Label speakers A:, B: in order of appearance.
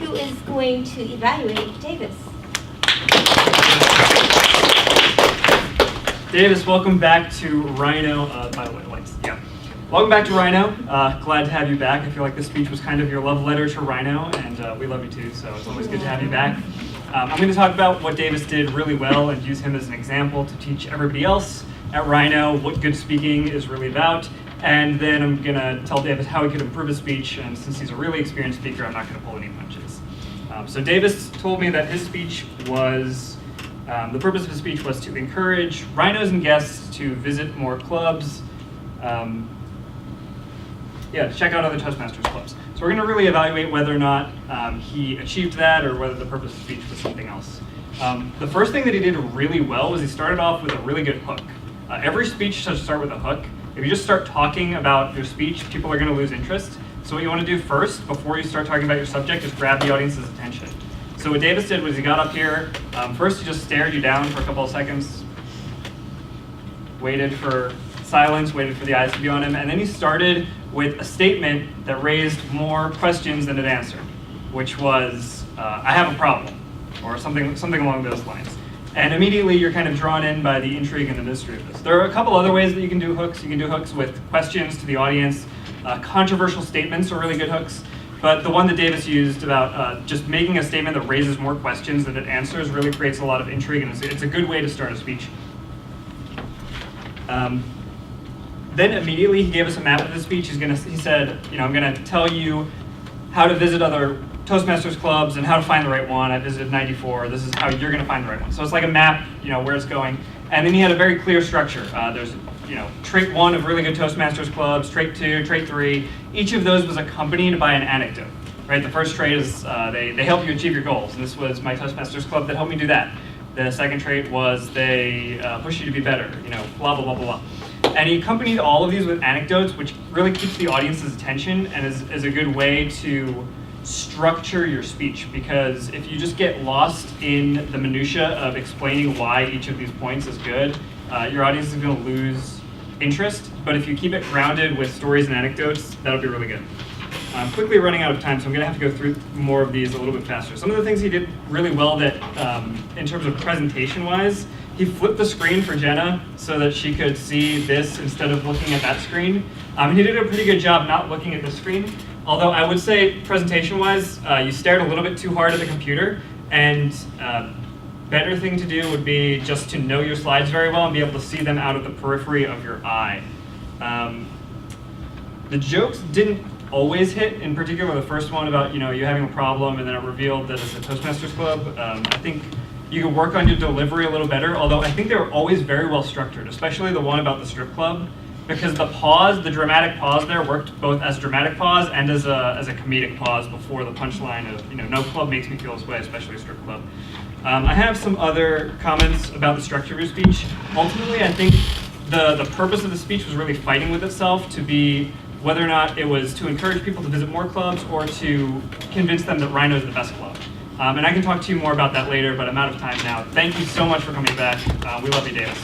A: who is going to evaluate Davis.
B: Davis, welcome back to Rhino. By the way, lights. Yeah. Welcome back to Rhino. Glad to have you back. I feel like this speech was kind of your love letter to Rhino, and we love you too, so it's always good to have you back. I'm going to talk about what Davis did really well and use him as an example to teach everybody else at Rhino what good speaking is really about. And then I'm going to tell Davis how he could improve his speech, and since he's a really experienced speaker, I'm not going to pull any punches. So Davis told me that his speech was, the purpose of his speech was to encourage Rhinos and guests to visit more clubs, to check out other Toastmasters clubs. So we're going to really evaluate whether or not he achieved that or whether the purpose of the speech was something else. The first thing that he did really well was he started off with a really good hook. Every speech should start with a hook. If you just start talking about your speech, people are going to lose interest. So what you want to do first, before you start talking about your subject, is grab the audience's attention. So what Davis did was he got up here, first he just stared you down for a couple of seconds, waited for silence, waited for the eyes to be on him, and then he started with a statement that raised more questions than it answered, which was, I have a problem, or something along those lines. And immediately you're kind of drawn in by the intrigue and the mystery of this. There are a couple other ways that you can do hooks. You can do hooks with questions to the audience. Controversial statements are really good hooks. But the one that Davis used about just making a statement that raises more questions than it answers really creates a lot of intrigue, and it's a good way to start a speech. Then immediately he gave us a map of the speech. He said, I'm going to tell you how to visit other Toastmasters clubs and how to find the right one. I visited 94. This is how you're going to find the right one. So it's like a map, where it's going. And then he had a very clear structure. There's, trait 1 of really good Toastmasters clubs, trait 2, trait 3. Each of those was accompanied by an anecdote. Right? The first trait is they help you achieve your goals. And this was my Toastmasters club that helped me do that. The second trait was they push you to be better. Blah blah blah blah blah. And he accompanied all of these with anecdotes, which really keeps the audience's attention and is a good way to structure your speech, because if you just get lost in the minutia of explaining why each of these points is good, your audience is going to lose interest. But if you keep it grounded with stories and anecdotes, that'll be really good. I'm quickly running out of time, so I'm going to have to go through more of these a little bit faster. Some of the things he did really well that, in terms of presentation-wise, he flipped the screen for Jenna so that she could see this instead of looking at that screen. And he did a pretty good job not looking at the screen. Although I would say, presentation-wise, you stared a little bit too hard at the computer, and better thing to do would be just to know your slides very well and be able to see them out of the periphery of your eye. The jokes didn't always hit, in particular the first one about you having a problem and then it revealed that it's a Toastmasters club. I think you could work on your delivery a little better, although I think they were always very well structured, especially the one about the strip club, because the dramatic pause there worked both as a dramatic pause and as a comedic pause before the punchline of no club makes me feel this way, especially a strip club. I have some other comments about the structure of your speech. Ultimately, I think the purpose of the speech was really fighting with itself to be whether or not it was to encourage people to visit more clubs or to convince them that Rhino is the best club. And I can talk to you more about that later, but I'm out of time now. Thank you so much for coming back. We love you, Davis.